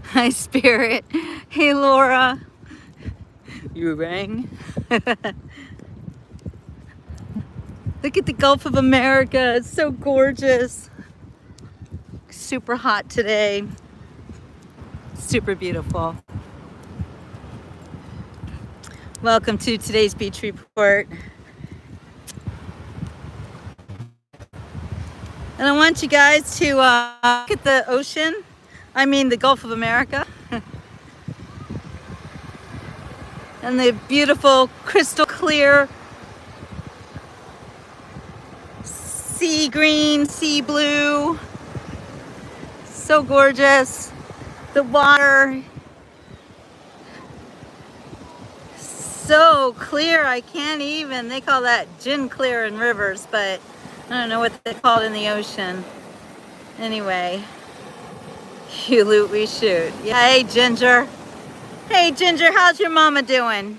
Hi, Spirit. Hey, Laura. You rang? Look at the Gulf of America. It's so gorgeous. Super hot today. Super beautiful. Welcome to today's beach report. And I want you guys to look at the ocean. I mean, the Gulf of America. And the beautiful, crystal clear sea green, sea blue. So gorgeous. The water, so clear, I can't even, they call that gin clear in rivers, but I don't know what they call it in the ocean. Anyway, you loot, we shoot. Yeah, hey, Ginger. Hey, Ginger, how's your mama doing?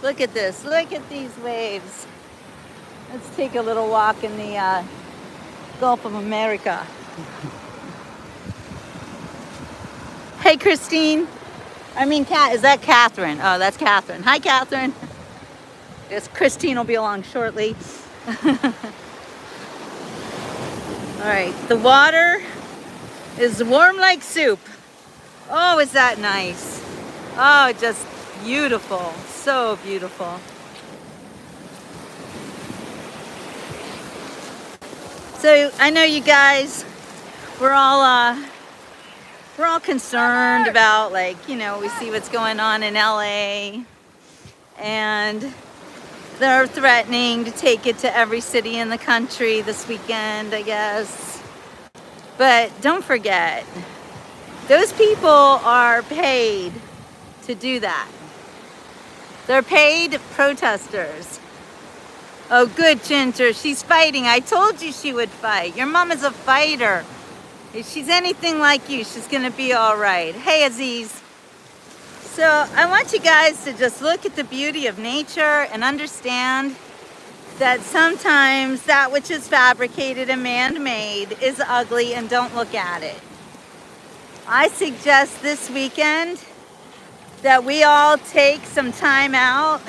Look at this. Look at these waves. Let's take a little walk in the Gulf of America. Hey, Christine. I mean, is that Catherine? Oh, that's Catherine. Hi, Catherine. Yes, Christine will be along shortly. All right, the water is warm like soup. Oh, is that nice? Oh, just beautiful. So beautiful. So I know you guys, we're all concerned about, like, you know, we see what's going on in LA, and they're threatening to take it to every city in the country this weekend, I guess. But don't forget, those people are paid to do that. They're paid protesters. Oh, good, Ginger. She's fighting. I told you she would fight. Your mom is a fighter. If she's anything like you, she's going to be all right. Hey, Aziz. So I want you guys to just look at the beauty of nature and understand that sometimes that which is fabricated and man-made is ugly, and don't look at it. I suggest this weekend that we all take some time out.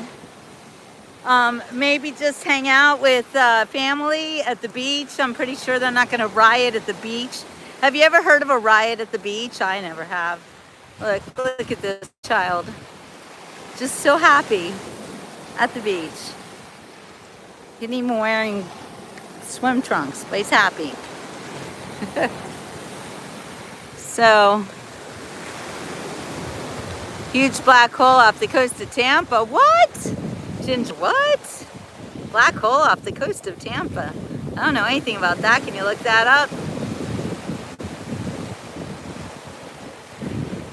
Maybe just hang out with family at the beach. I'm pretty sure they're not going to riot at the beach. Have you ever heard of a riot at the beach? I never have. Look at this child. Just so happy at the beach. He's even wearing swim trunks, but he's happy. So, huge black hole off the coast of Tampa. What? Ginger, what? Black hole off the coast of Tampa. I don't know anything about that. Can you look that up?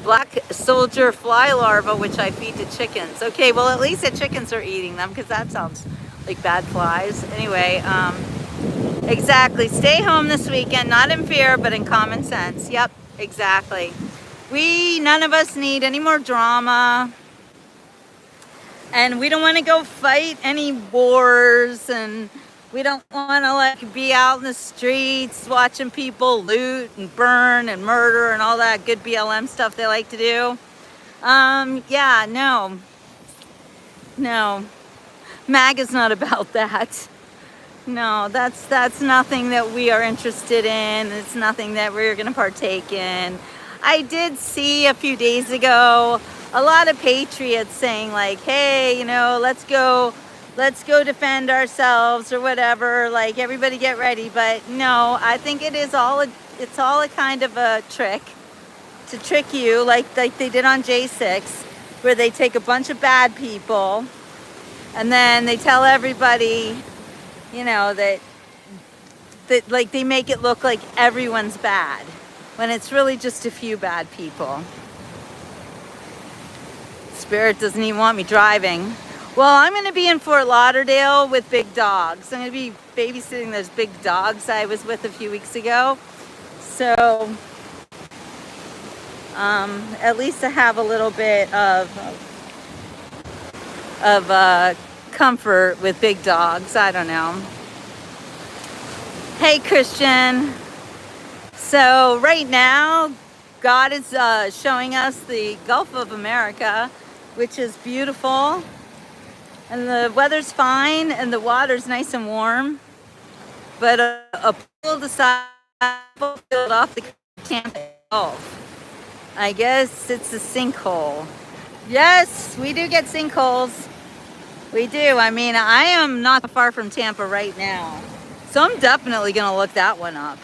Black soldier fly larva, which I feed to chickens. Okay, well, at least the chickens are eating them, because that sounds like bad flies. Anyway, exactly. Stay home this weekend, not in fear, but in common sense. Yep, exactly. None of us need any more drama. And we don't want to go fight any wars, and we don't want to, like, be out in the streets watching people loot and burn and murder and all that good BLM stuff they like to do. Yeah, no. MAGA's not about that. No, that's nothing that we are interested in. It's nothing that we're going to partake in. I did see a few days ago a lot of patriots saying, like, hey, you know, let's go defend ourselves or whatever, like, everybody get ready. But no, I think it's all a kind of a trick to trick you, like they did on J6, where they take a bunch of bad people and then they tell everybody, you know, that like they make it look like everyone's bad, when it's really just a few bad people. Spirit doesn't even want me driving. Well, I'm going to be in Fort Lauderdale with big dogs. I'm going to be babysitting those big dogs I was with a few weeks ago. So, at least I have a little bit of comfort with big dogs. I don't know. Hey, Christian. So right now, God is showing us the Gulf of America, which is beautiful. And the weather's fine and the water's nice and warm. But a pool decided to fill off the Tampa Gulf. I guess it's a sinkhole. Yes, we do get sinkholes. We do. I mean, I am not far from Tampa right now. So I'm definitely going to look that one up.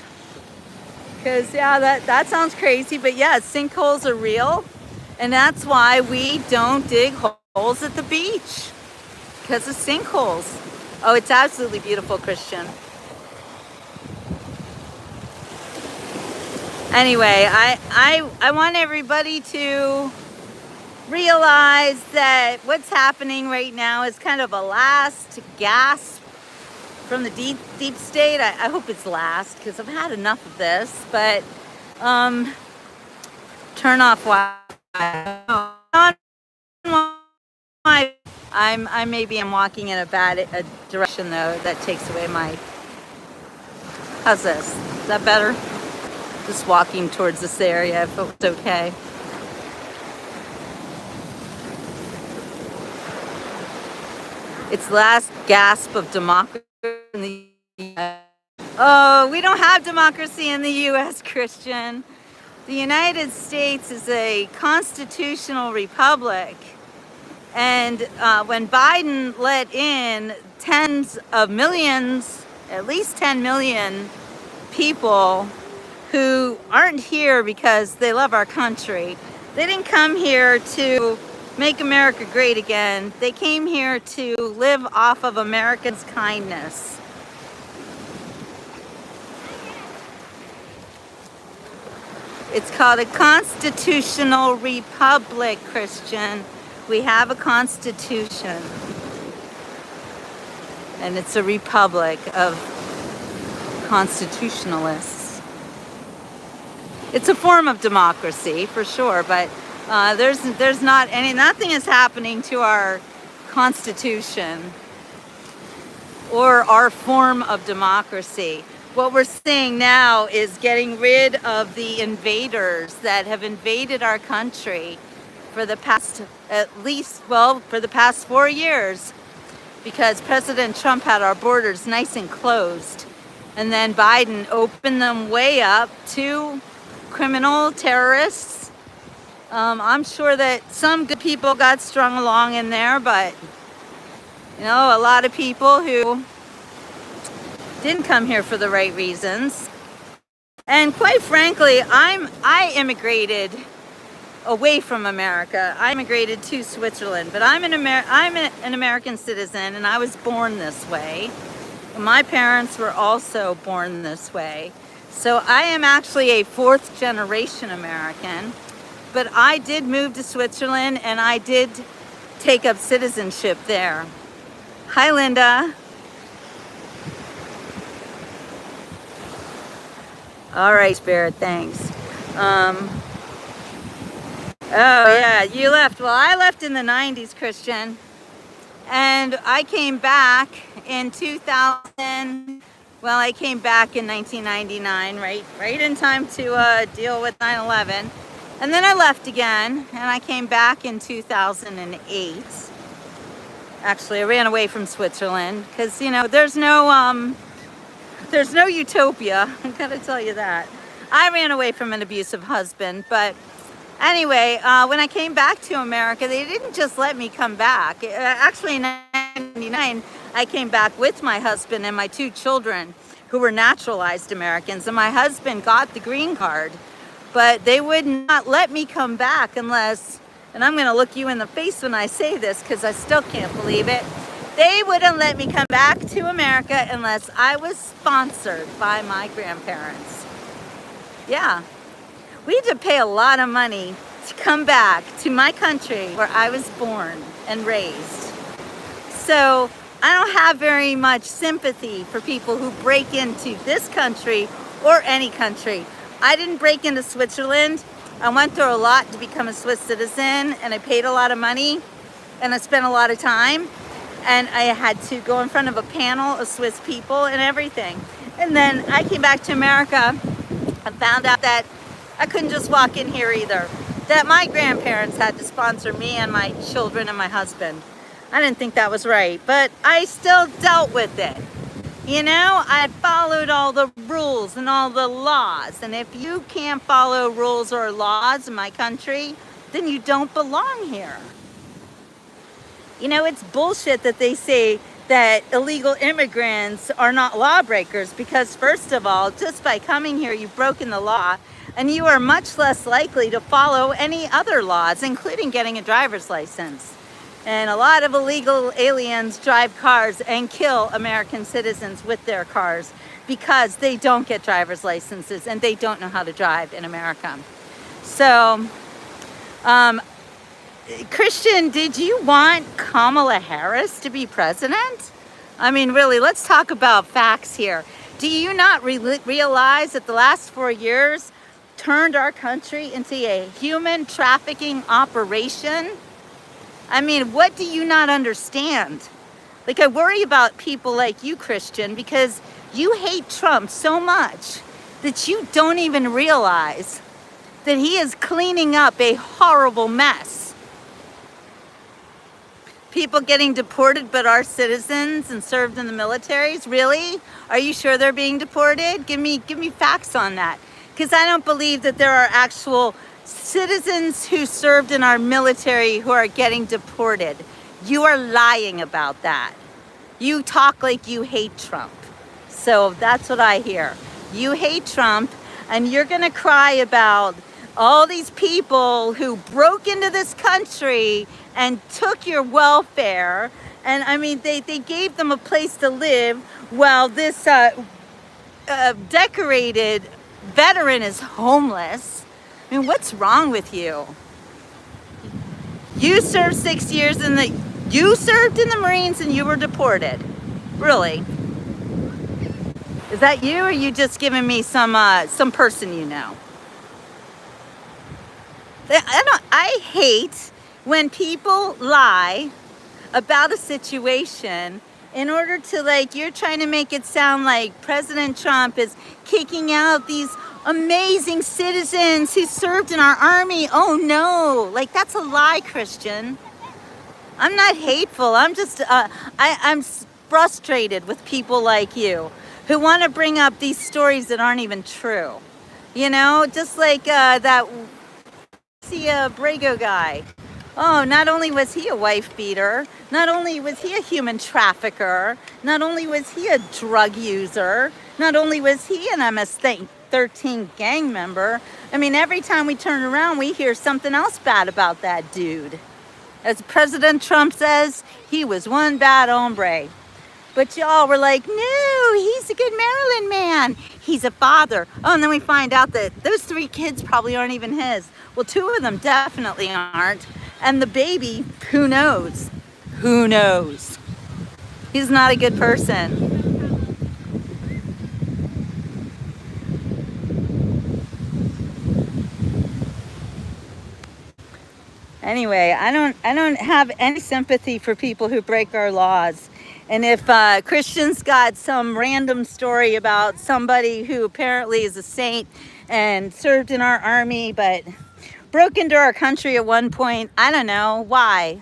Because, yeah, that sounds crazy. But, yeah, sinkholes are real. And that's why we don't dig holes at the beach. Because of sinkholes. Oh, it's absolutely beautiful, Christian. Anyway, I want everybody to realize that what's happening right now is kind of a last gasp from the deep state. I hope it's last, because I've had enough of this. But turn off Wi-Fi. I'm walking in a bad direction though. That takes away my. How's this? Is that better? Just walking towards this area if it was okay. It's the last gasp of democracy in the U.S. Oh, we don't have democracy in the U.S., Christian. The United States is a constitutional republic. And when Biden let in tens of millions, at least 10 million people who aren't here because they love our country, they didn't come here to make America great again. They came here to live off of Americans' kindness. It's called a constitutional republic, Christian. We have a constitution. And it's a republic of constitutionalists. It's a form of democracy, for sure, but there's not any, nothing is happening to our constitution or our form of democracy. What we're seeing now is getting rid of the invaders that have invaded our country for the past, for the past 4 years, because President Trump had our borders nice and closed, and then Biden opened them way up to criminal terrorists. I'm sure that some good people got strung along in there, but you know, a lot of people who didn't come here for the right reasons. And quite frankly, I immigrated away from America. I immigrated to Switzerland, but I'm an American citizen, and I was born this way. My parents were also born this way. So I am actually a fourth generation American, but I did move to Switzerland and I did take up citizenship there. Hi, Linda. All right, Spirit, thanks. Oh, yeah, you left. Well, I left in the 90s, Christian. And I came back in 2000. Well, I came back in 1999, right in time to deal with 9/11. And then I left again, and I came back in 2008. Actually, I ran away from Switzerland because, you know, there's no utopia. I gotta tell you that. I ran away from an abusive husband, but anyway, when I came back to America, they didn't just let me come back. Actually, in 1999, I came back with my husband and my 2 children who were naturalized Americans, and my husband got the green card, but they would not let me come back unless, and I'm going to look you in the face when I say this because I still can't believe it, they wouldn't let me come back to America unless I was sponsored by my grandparents. Yeah. We had to pay a lot of money to come back to my country where I was born and raised. So I don't have very much sympathy for people who break into this country or any country. I didn't break into Switzerland. I went through a lot to become a Swiss citizen, and I paid a lot of money, and I spent a lot of time, and I had to go in front of a panel of Swiss people and everything. And then I came back to America and found out that I couldn't just walk in here either. That my grandparents had to sponsor me and my children and my husband. I didn't think that was right, but I still dealt with it. You know, I followed all the rules and all the laws. And if you can't follow rules or laws in my country, then you don't belong here. You know, it's bullshit that they say that illegal immigrants are not lawbreakers, because first of all, just by coming here, you've broken the law, and you are much less likely to follow any other laws, including getting a driver's license. And a lot of illegal aliens drive cars and kill American citizens with their cars because they don't get driver's licenses and they don't know how to drive in America. So, Christian, did you want Kamala Harris to be president? I mean, really, let's talk about facts here. Do you not realize that the last 4 years turned our country into a human trafficking operation? I mean, what do you not understand? Like, I worry about people like you, Christian, because you hate Trump so much that you don't even realize that he is cleaning up a horrible mess. People getting deported but are citizens and served in the militaries? Really? Are you sure they're being deported? Give me facts on that. Because I don't believe that there are actual citizens who served in our military who are getting deported. You are lying about that. You talk like you hate Trump. So that's what I hear. You hate Trump, and you're gonna cry about all these people who broke into this country and took your welfare. And I mean, they gave them a place to live while this decorated veteran is homeless. I mean, what's wrong with you? You served 6 years you served in the Marines and you were deported. Really? Is that you, or are you just giving me some person you know? I hate when people lie about a situation in order to, like, you're trying to make it sound like President Trump is kicking out these amazing citizens who served in our army. Oh no, like, that's a lie, Christian. I'm not hateful. I'm just, I'm frustrated with people like you who want to bring up these stories that aren't even true. You know, just like that Brago guy. Oh, not only was he a wife beater, not only was he a human trafficker, not only was he a drug user, not only was he an MS-13 gang member. I mean, every time we turn around, we hear something else bad about that dude. As President Trump says, he was one bad hombre. But y'all were like, no, he's a good Maryland man. He's a father. Oh, and then we find out that those 3 kids probably aren't even his. Well, 2 of them definitely aren't. And the baby, who knows? Who knows? He's not a good person. Anyway, I don't have any sympathy for people who break our laws. And if Christians got some random story about somebody who apparently is a saint and served in our army but broke into our country at one point, I don't know, why?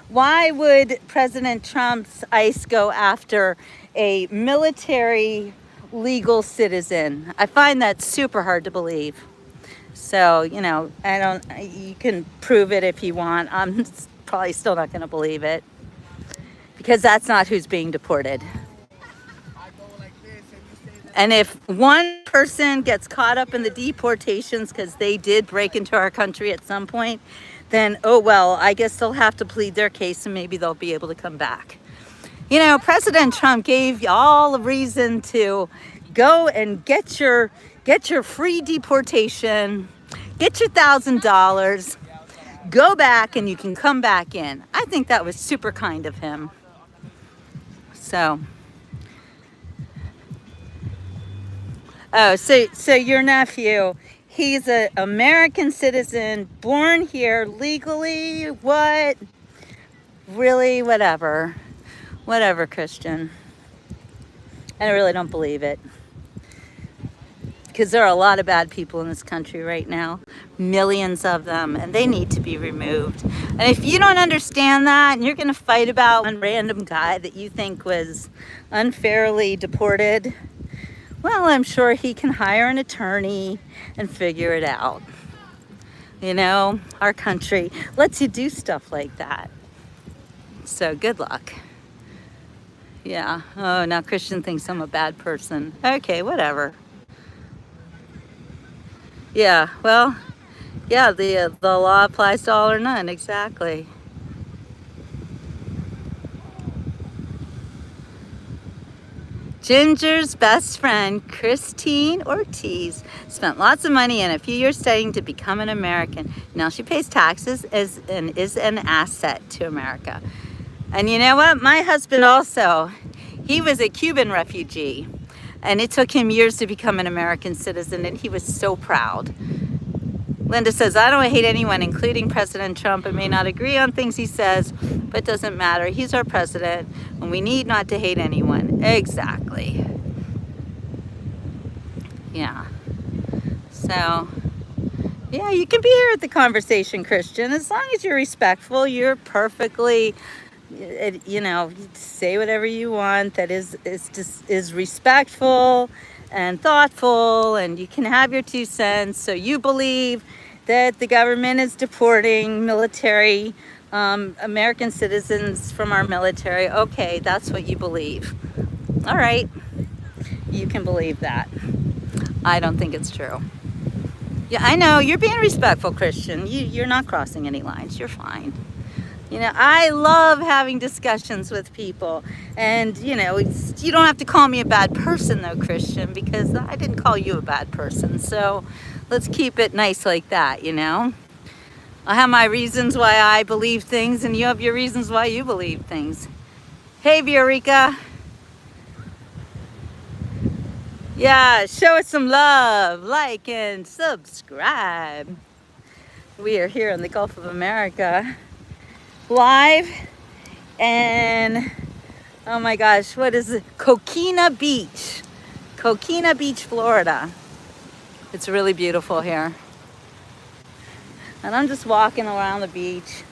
Why would President Trump's ICE go after a military legal citizen? I find that super hard to believe. So, you know, you can prove it if you want. I'm probably still not going to believe it, because that's not who's being deported. And if one person gets caught up in the deportations because they did break into our country at some point, then, oh well, I guess they'll have to plead their case and maybe they'll be able to come back. You know, President Trump gave you all a reason to go and get your free deportation, get your $1,000, go back and you can come back in. I think that was super kind of him. So, so your nephew, he's an American citizen, born here legally. What? Really? Whatever, Christian. I really don't believe it. because there are a lot of bad people in this country right now, millions of them, and they need to be removed. And if you don't understand that, and you're going to fight about one random guy that you think was unfairly deported, well, I'm sure he can hire an attorney and figure it out. You know, our country lets you do stuff like that. So good luck. Yeah. Oh, now Christian thinks I'm a bad person. Okay, whatever. Yeah, well, yeah, the law applies to all or none, exactly. Ginger's best friend, Christine Ortiz, spent lots of money and a few years studying to become an American. Now she pays taxes and is an asset to America. And you know what? My husband also, he was a Cuban refugee, and it took him years to become an American citizen, and he was so proud. Linda says, I don't hate anyone, including President Trump. I may not agree on things he says, but it doesn't matter. He's our president, and we need not to hate anyone. Exactly. Yeah. So, yeah, you can be here at the conversation, Christian. As long as you're respectful, you're perfectly, you know, say whatever you want that is respectful and thoughtful, and you can have your 2 cents. So you believe that the government is deporting military American citizens from our military. Okay, that's what you believe. All right, you can believe that. I don't think it's true. Yeah, I know, you're being respectful, Christian. You're not crossing any lines. You're fine. You know, I love having discussions with people. And, you know, you don't have to call me a bad person, though, Christian, because I didn't call you a bad person. So let's keep it nice like that, you know? I have my reasons why I believe things, and you have your reasons why you believe things. Hey, Viorica. Yeah, show us some love. Like and subscribe. We are here in the Gulf of America, live, and oh my gosh, what is it? Coquina Beach, Florida. It's really beautiful here. And I'm just walking around the beach.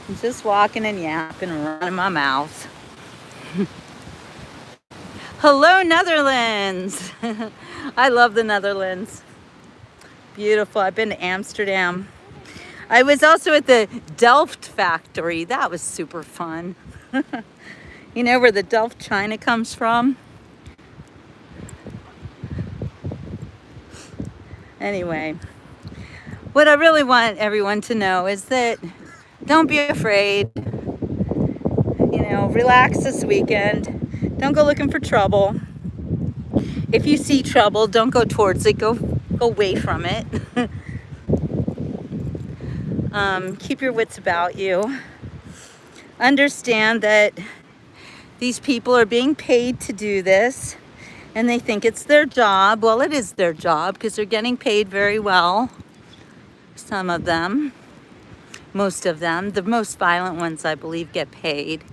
I'm just walking and yapping and running my mouth. Hello, Netherlands. I love the Netherlands. Beautiful. I've been to Amsterdam. I was also at the Delft factory. That was super fun. You know where the Delft china comes from? Anyway, what I really want everyone to know is that don't be afraid. You know, relax this weekend. Don't go looking for trouble. If you see trouble, don't go towards it. Go away from it. Keep your wits about you. Understand that these people are being paid to do this, and they think it's their job. Well, it is their job because they're getting paid very well. Some of them, most of them, the most violent ones, I believe, get paid.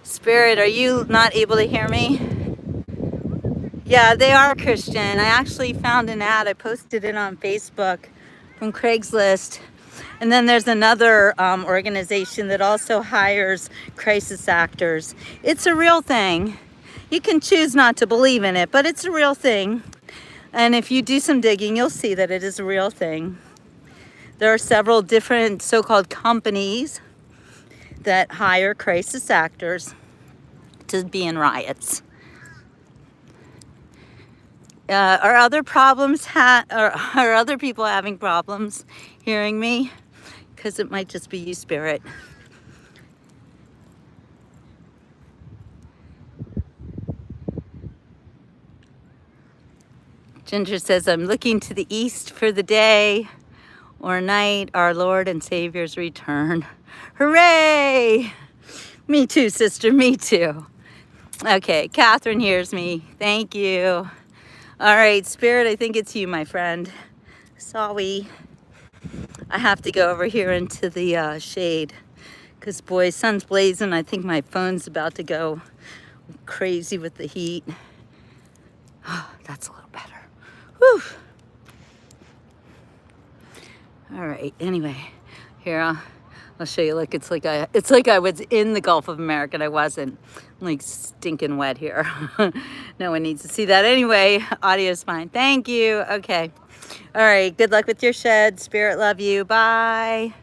Spirit, are you not able to hear me? Yeah, they are Christian. I actually found an ad. I posted it on Facebook from Craigslist. And then there's another organization that also hires crisis actors. It's a real thing. You can choose not to believe in it, but it's a real thing. And if you do some digging, you'll see that it is a real thing. There are several different so-called companies that hire crisis actors to be in riots. Are other people having problems hearing me? Because it might just be you, Spirit. Ginger says, I'm looking to the east for the day or night, our Lord and Savior's return. Hooray! Me too, sister, me too. Okay, Catherine hears me. Thank you. All right, Spirit, I think it's you, my friend. Sorry. I have to go over here into the shade because, boy, sun's blazing. I think my phone's about to go crazy with the heat. Oh, that's a little better. Whew. All right, anyway, here I'll show you. Look, it's like I was in the Gulf of America and I wasn't. I'm like stinking wet here. No one needs to see that. Anyway, audio's fine. Thank you. Okay. All right, good luck with your shed. Spirit love you. Bye.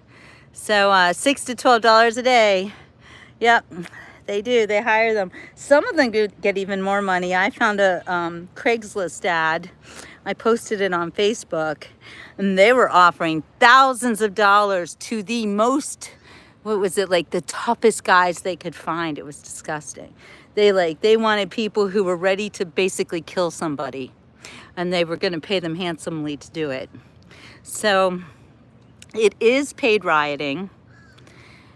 So $6 to $12 a day. Yep, they do. They hire them. Some of them get even more money. I found a Craigslist ad. I posted it on Facebook, and they were offering thousands of dollars to the most, what was it, like the toughest guys they could find. It was disgusting. They wanted people who were ready to basically kill somebody, and they were going to pay them handsomely to do it. So it is paid rioting,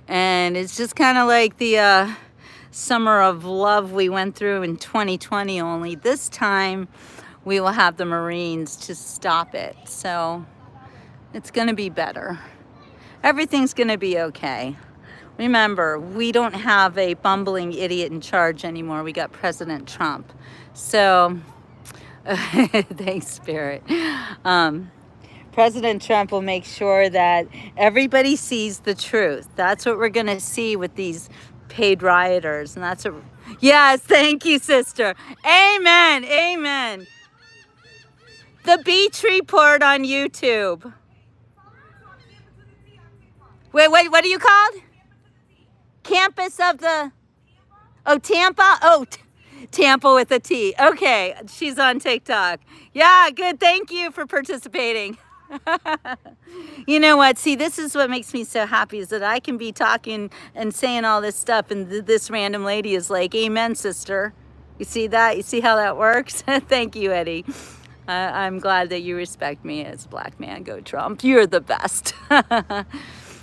and it's just kind of like the summer of love we went through in 2020, only this time we will have the Marines to stop it. So it's going to be better. Everything's going to be okay. Remember, we don't have a bumbling idiot in charge anymore. We got President Trump. So, thanks, Spirit. President Trump will make sure that everybody sees the truth. That's what we're going to see with these paid rioters. And that's what, yes, thank you, sister. Amen. Amen. The Beach Report on YouTube. Wait, what are you called? Campus of the... Oh, Tampa? Oh, Tampa with a T. Okay, she's on TikTok. Yeah, good. Thank you for participating. You know what? See, this is what makes me so happy, is that I can be talking and saying all this stuff, and this random lady is like, amen, sister. You see that? You see how that works? Thank you, Eddie. I'm glad that you respect me as a black man. Go Trump. You're the best.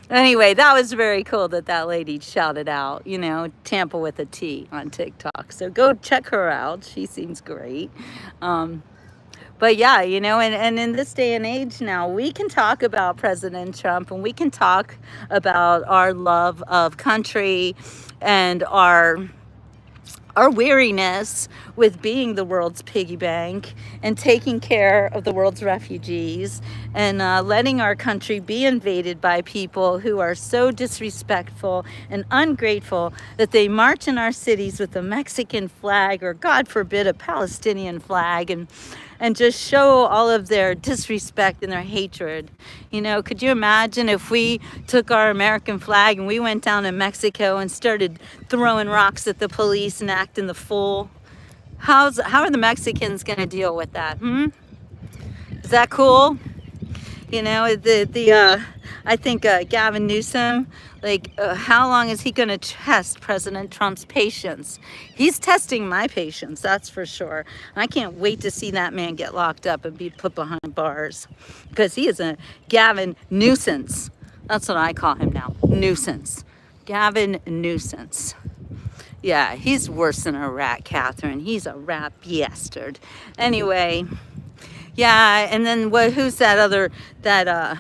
Anyway, that was very cool that lady shouted out, you know, Tampa with a T on TikTok. So go check her out. She seems great. But yeah, you know, and in this day and age now, we can talk about President Trump, and we can talk about our love of country and our weariness with being the world's piggy bank and taking care of the world's refugees, and letting our country be invaded by people who are so disrespectful and ungrateful that they march in our cities with a Mexican flag, or God forbid a Palestinian flag, and just show all of their disrespect and their hatred. You know, could you imagine if we took our American flag and we went down to Mexico and started throwing rocks at the police and acting the fool? How are the Mexicans going to deal with that? Is that cool? You know, I think Gavin Newsom, how long is he going to test President Trump's patience? He's testing my patience, that's for sure. I can't wait to see that man get locked up and be put behind bars, because he is a Gavin nuisance. That's what I call him now, nuisance. Gavin nuisance. Yeah, he's worse than a rat, Catherine. He's a rat bastard. Anyway, yeah, and then who's that other, that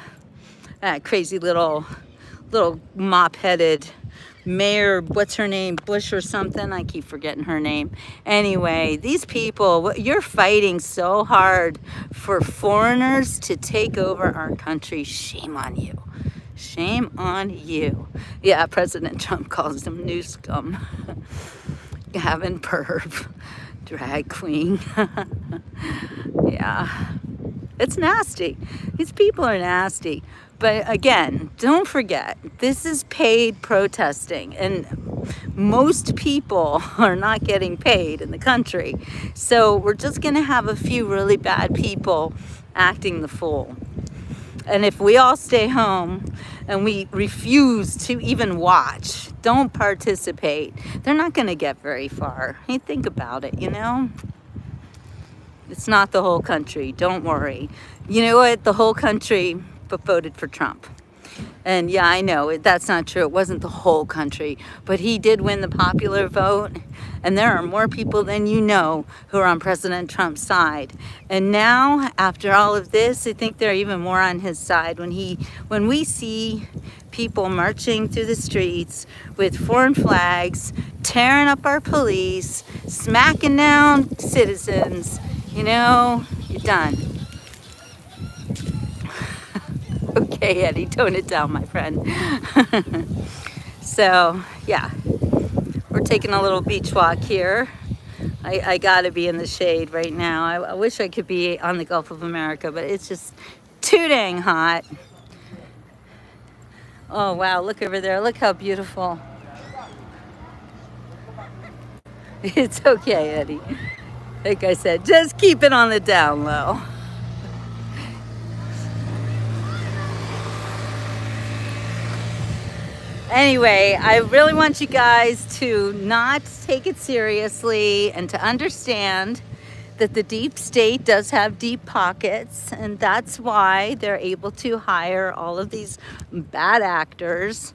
crazy little mop-headed mayor, what's her name, Bush or something? I keep forgetting her name. Anyway, these people, you're fighting so hard for foreigners to take over our country. Shame on you. Shame on you. Yeah, President Trump calls them new scum. Gavin perv. Drag queen. Yeah. It's nasty. These people are nasty. But again, don't forget, this is paid protesting, and most people are not getting paid in the country. So we're just going to have a few really bad people acting the fool. And if we all stay home and we refuse to even watch, don't participate, they're not going to get very far. Hey, think about it, you know? It's not the whole country. Don't worry. You know what? The whole country voted for Trump. And yeah, I know that's not true. It wasn't the whole country, but he did win the popular vote. And there are more people than you know who are on President Trump's side. And now, after all of this, I think they're even more on his side when we see people marching through the streets with foreign flags, tearing up our police, smacking down citizens, you know, you're done. Okay, Eddie, tone it down, my friend. So, yeah, we're taking a little beach walk here. I gotta be in the shade right now. I wish I could be on the Gulf of America, but it's just too dang hot. Oh, wow, look over there. Look how beautiful. It's okay, Eddie. Like I said, just keep it on the down low. Anyway, I really want you guys to not take it seriously and to understand that the deep state does have deep pockets, and that's why they're able to hire all of these bad actors,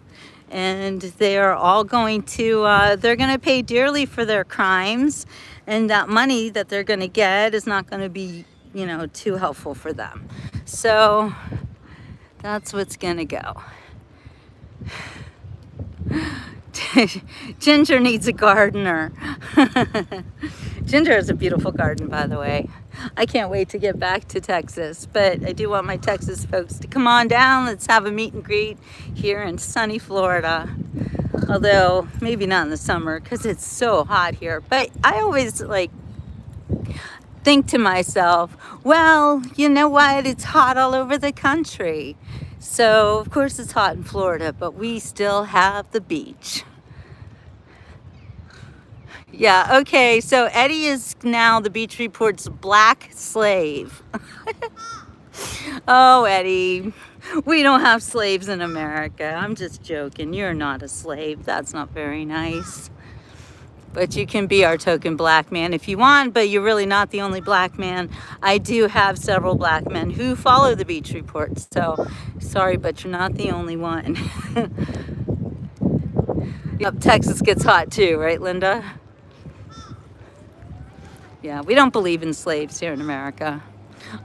and they are all going to they're going to pay dearly for their crimes, and that money that they're going to get is not going to be, you know, too helpful for them. So that's what's going to go. Ginger needs a gardener. Ginger has a beautiful garden, by the way. I can't wait to get back to Texas, but I do want my Texas folks to come on down. Let's have a meet and greet here in sunny Florida. Although maybe not in the summer because it's so hot here. But I always think to myself, well, you know what? It's hot all over the country. So of course it's hot in Florida, but we still have the beach. Yeah, okay, so Eddie is now the Beach Report's black slave. Oh, Eddie, we don't have slaves in America. I'm just joking. You're not a slave. That's not very nice. But you can be our token black man if you want, but you're really not the only black man. I do have several black men who follow the Beach Report, so sorry, but you're not the only one. Yep, Texas gets hot too, right, Linda? Yeah, we don't believe in slaves here in America.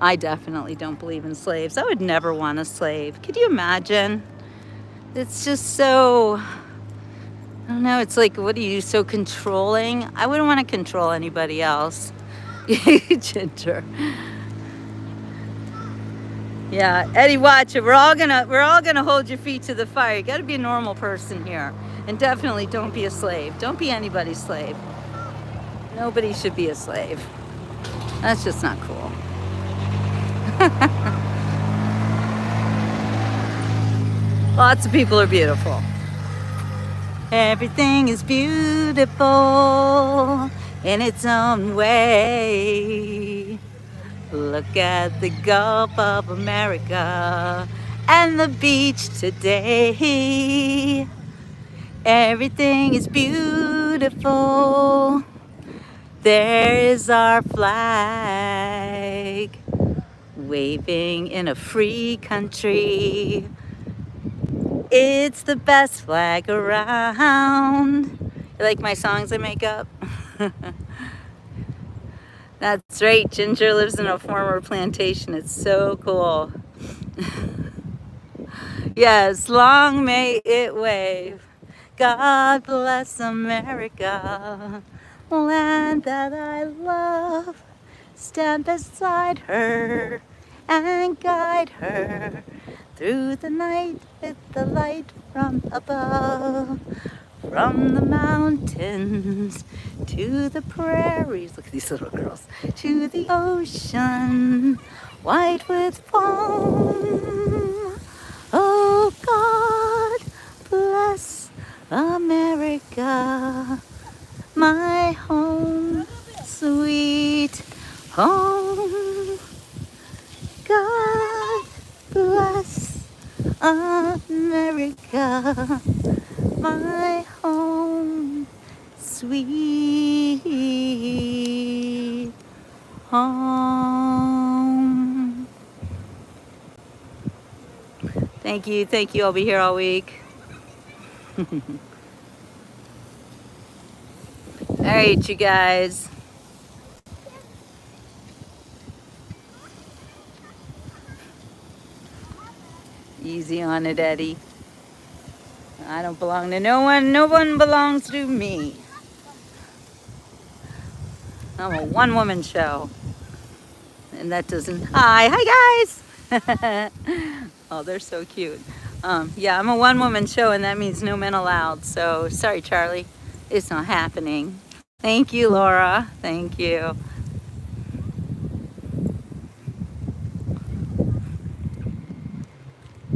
I definitely don't believe in slaves. I would never want a slave. Could you imagine? It's just so, I don't know, it's like, what are you, so controlling? I wouldn't want to control anybody else. Ginger. Yeah, Eddie, watch it. We're all gonna hold your feet to the fire. You gotta be a normal person here. And definitely don't be a slave. Don't be anybody's slave. Nobody should be a slave. That's just not cool. Lots of people are beautiful. Everything is beautiful in its own way. Look at the Gulf of America and the beach today. Everything is beautiful. There is our flag, waving in a free country. It's the best flag around. You like my songs I make up? That's right, Ginger lives in a former plantation. It's so cool. Yes, long may it wave. God bless America, land that I love. Stand beside her and guide her through the night with the light from above. From the mountains to the prairies, look at these little girls, to the ocean, white with foam. Oh, God bless America, my home, sweet home. God bless America, my home, sweet home. Thank you, thank you. I'll be here all week. All right, you guys. Easy on it, Eddie. I don't belong to no one. No one belongs to me. I'm a one-woman show. And that doesn't, hi guys. Oh, they're so cute. Yeah, I'm a one-woman show, and that means no men allowed. So sorry, Charlie, it's not happening. Thank you, Laura. Thank you.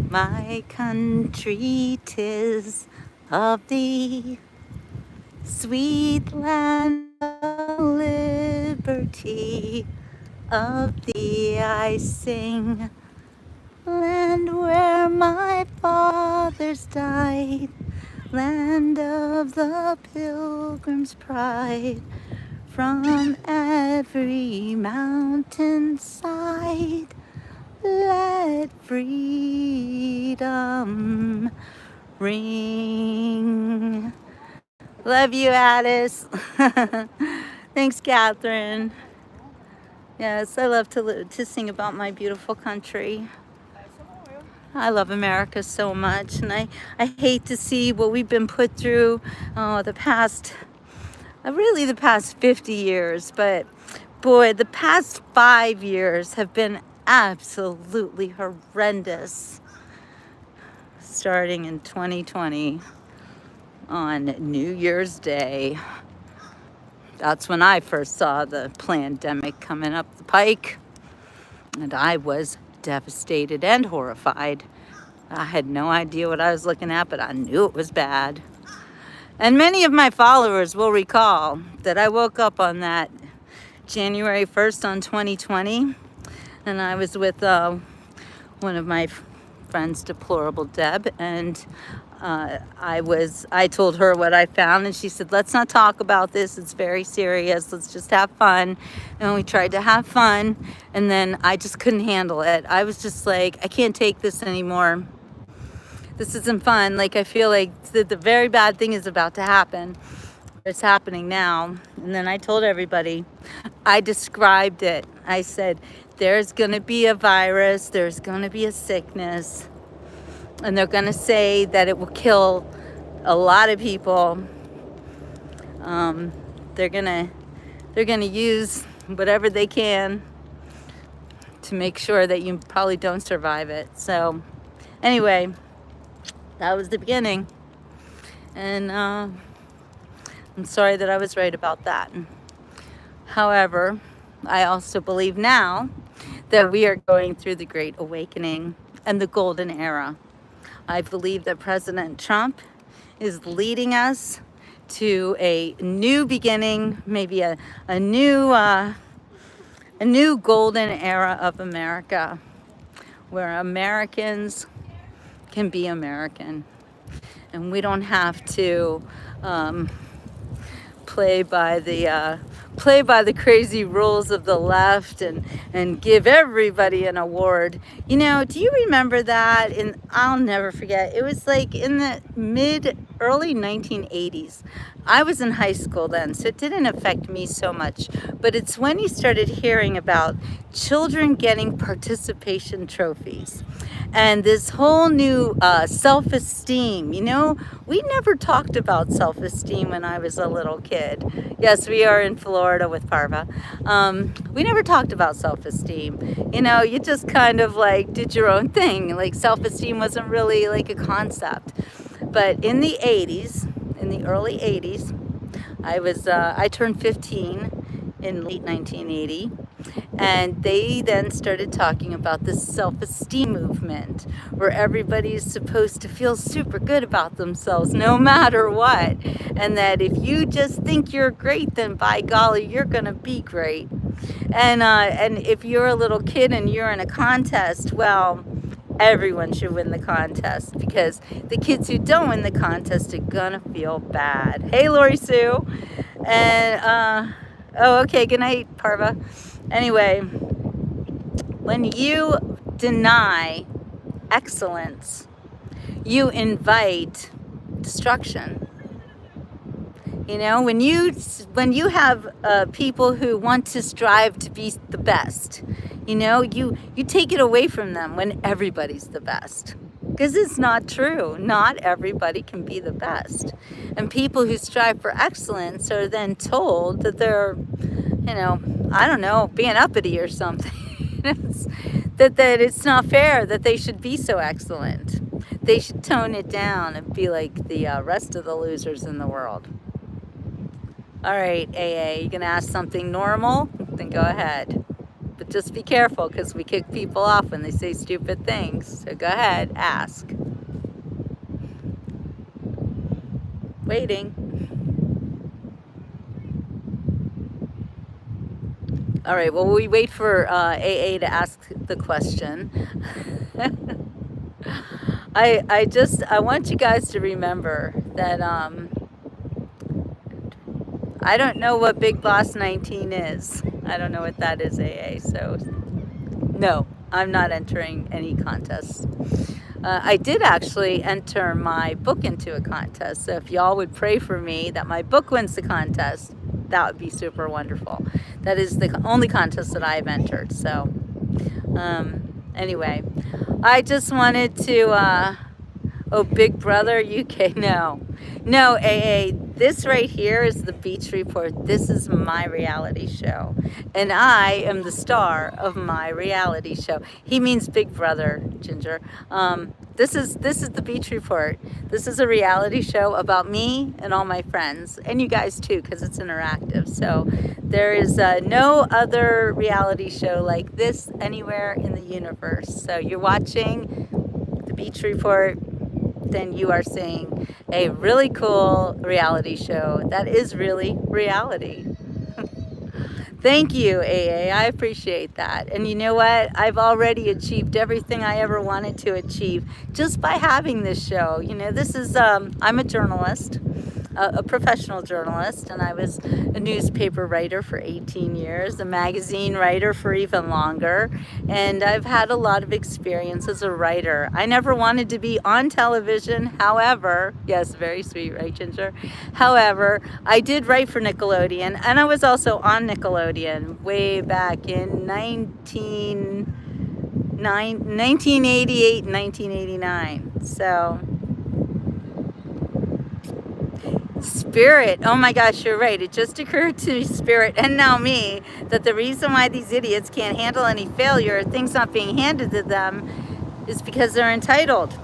My country 'tis of thee, sweet land of liberty, of thee I sing. Land where my fathers died, land of the pilgrim's pride, from every mountainside, let freedom ring. Love you, Addis. Thanks, Catherine. Yes, I love to sing about my beautiful country. I love America so much, and I hate to see what we've been put through the past, really the past 50 years, but boy, the past 5 years have been absolutely horrendous. Starting in 2020 on New Year's Day. That's when I first saw the pandemic coming up the pike, and I was devastated and horrified. I had no idea what I was looking at, but I knew it was bad. And many of my followers will recall that I woke up on that January 1st on 2020, and I was with one of my friends, Deplorable Deb, and I told her what I found, and she said, let's not talk about this, it's very serious, let's just have fun. And we tried to have fun, and then I just couldn't handle it. I was just like, I can't take this anymore. This isn't fun. Like, I feel like the very bad thing is about to happen. It's happening now. And then I told everybody, I described it. I said, there's gonna be a virus, there's gonna be a sickness, and they're gonna say that it will kill a lot of people. They're gonna use whatever they can to make sure that you probably don't survive it. So anyway, that was the beginning, and I'm sorry that I was right about that. However, I also believe now that we are going through the Great Awakening and the Golden Era. I believe that President Trump is leading us to a new beginning, maybe a new golden era of America, where Americans can be American, and we don't have to play by the crazy rules of the left and give everybody an award. You know, do you remember that? And I'll never forget. It was like in the early 1980s. I was in high school then, so it didn't affect me so much. But it's when you started hearing about children getting participation trophies and this whole new self-esteem. You know, we never talked about self-esteem when I was a little kid. Yes, we are in Florida with Parva. We never talked about self-esteem. You know, you just kind of like did your own thing. Like, self-esteem wasn't really like a concept. But in the 80s, in the early 80s, I turned 15 in late 1980, and they then started talking about this self-esteem movement, where everybody's supposed to feel super good about themselves no matter what, and that if you just think you're great, then by golly, you're gonna be great. And if you're a little kid and you're in a contest, well, everyone should win the contest, because the kids who don't win the contest are gonna feel bad. Hey, Lori Sue. And oh, okay, good night, Parva. Anyway, when you deny excellence, you invite destruction. You know, when you have people who want to strive to be the best, you know, you take it away from them when everybody's the best. Because it's not true. Not everybody can be the best. And people who strive for excellence are then told that they're, you know, I don't know, being uppity or something. that it's not fair that they should be so excellent. They should tone it down and be like the rest of the losers in the world. All right, AA, you gonna ask something normal? Then go ahead. But just be careful, because we kick people off when they say stupid things. So go ahead, ask. Waiting. All right, well, we wait for AA to ask the question. I want you guys to remember that I don't know what Big Boss 19 is. I don't know what that is, AA. So no, I'm not entering any contests. I did actually enter my book into a contest. So if y'all would pray for me that my book wins the contest, that would be super wonderful. That is the only contest that I've entered. So anyway, I just wanted to, oh, Big Brother UK, no, AA, this right here is the Beach Report. This is my reality show, and I am the star of my reality show. He means Big Brother, Ginger. This is the Beach Report. This is a reality show about me and all my friends, and you guys too, because it's interactive. So there is no other reality show like this anywhere in the universe. So you're watching the Beach Report, then you are seeing a really cool reality show that is really reality. Thank you, AA. I appreciate that. And you know what? I've already achieved everything I ever wanted to achieve just by having this show. You know, this is, I'm a journalist, a professional journalist, and I was a newspaper writer for 18 years, a magazine writer for even longer, and I've had a lot of experience as a writer. I never wanted to be on television, however, yes, very sweet, right, Ginger? However, I did write for Nickelodeon, and I was also on Nickelodeon way back in 1988 and 1989, so... Spirit, oh my gosh, you're right. It just occurred to Spirit and now me that the reason why these idiots can't handle any failure or things not being handed to them is because they're entitled.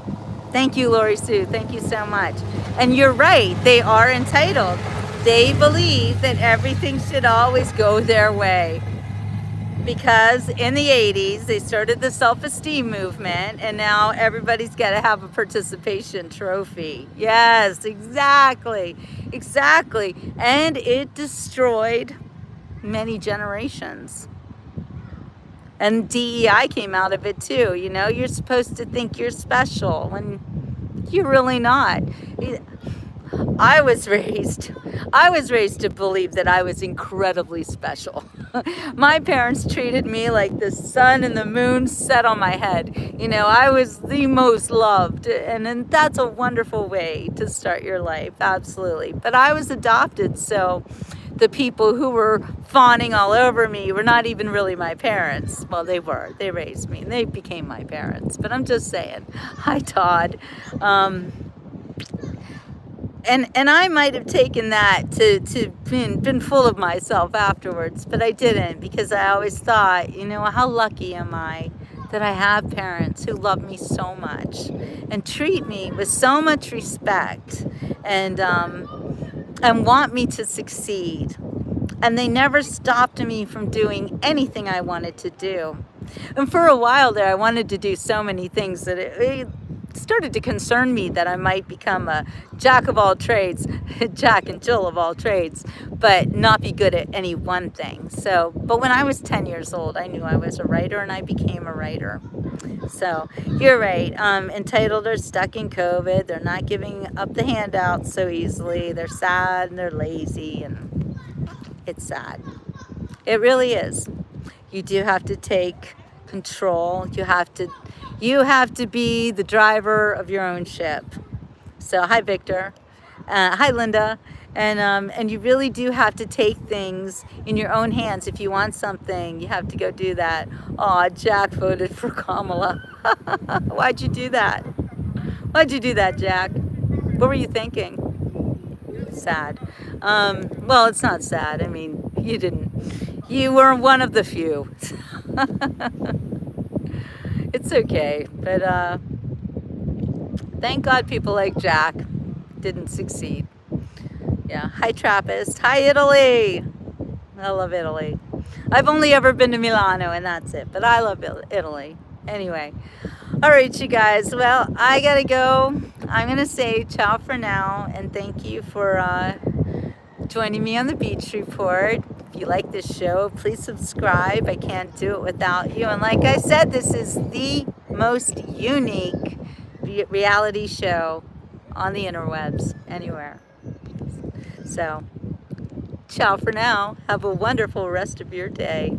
Thank you, Lori Sue. Thank you so much. And you're right, they are entitled. They believe that everything should always go their way. Because in the 80s, they started the self-esteem movement, and now everybody's got to have a participation trophy. Yes, exactly. And it destroyed many generations. And DEI came out of it too. You know, you're supposed to think you're special when you're really not. I was raised to believe that I was incredibly special. My parents treated me like the sun and the moon set on my head. You know, I was the most loved, and that's a wonderful way to start your life, absolutely. But I was adopted, so the people who were fawning all over me were not even really my parents. Well, they were. They raised me. They became my parents. But I'm just saying. Hi, Todd. And I might have taken that to been full of myself afterwards, but I didn't, because I always thought, you know, how lucky am I that I have parents who love me so much and treat me with so much respect and want me to succeed. And they never stopped me from doing anything I wanted to do. And for a while there, I wanted to do so many things that it started to concern me that I might become a jack of all trades, Jack and Jill of all trades, but not be good at any one thing. So, but when I was 10 years old, I knew I was a writer, and I became a writer. So you're right. Entitled are stuck in COVID. They're not giving up the handouts so easily. They're sad and they're lazy, and it's sad. It really is. You do have to take control. You have to be the driver of your own ship. So hi, Victor. Hi, Linda. And you really do have to take things in your own hands. If you want something, you have to go do that. Aw, Jack voted for Kamala. Why'd you do that? Why'd you do that, Jack? What were you thinking? Sad. Well, it's not sad. I mean, you didn't. You were one of the few. It's okay, but thank God people like Jack didn't succeed. Yeah, hi Trappist, hi Italy. I love Italy. I've only ever been to Milano and that's it, but I love Italy. Anyway, all right, you guys. Well, I gotta go. I'm gonna say ciao for now, and thank you for joining me on the Beach Report. If you like this show, please subscribe. I can't do it without you. And like I said, this is the most unique reality show on the interwebs anywhere. So, ciao for now. Have a wonderful rest of your day.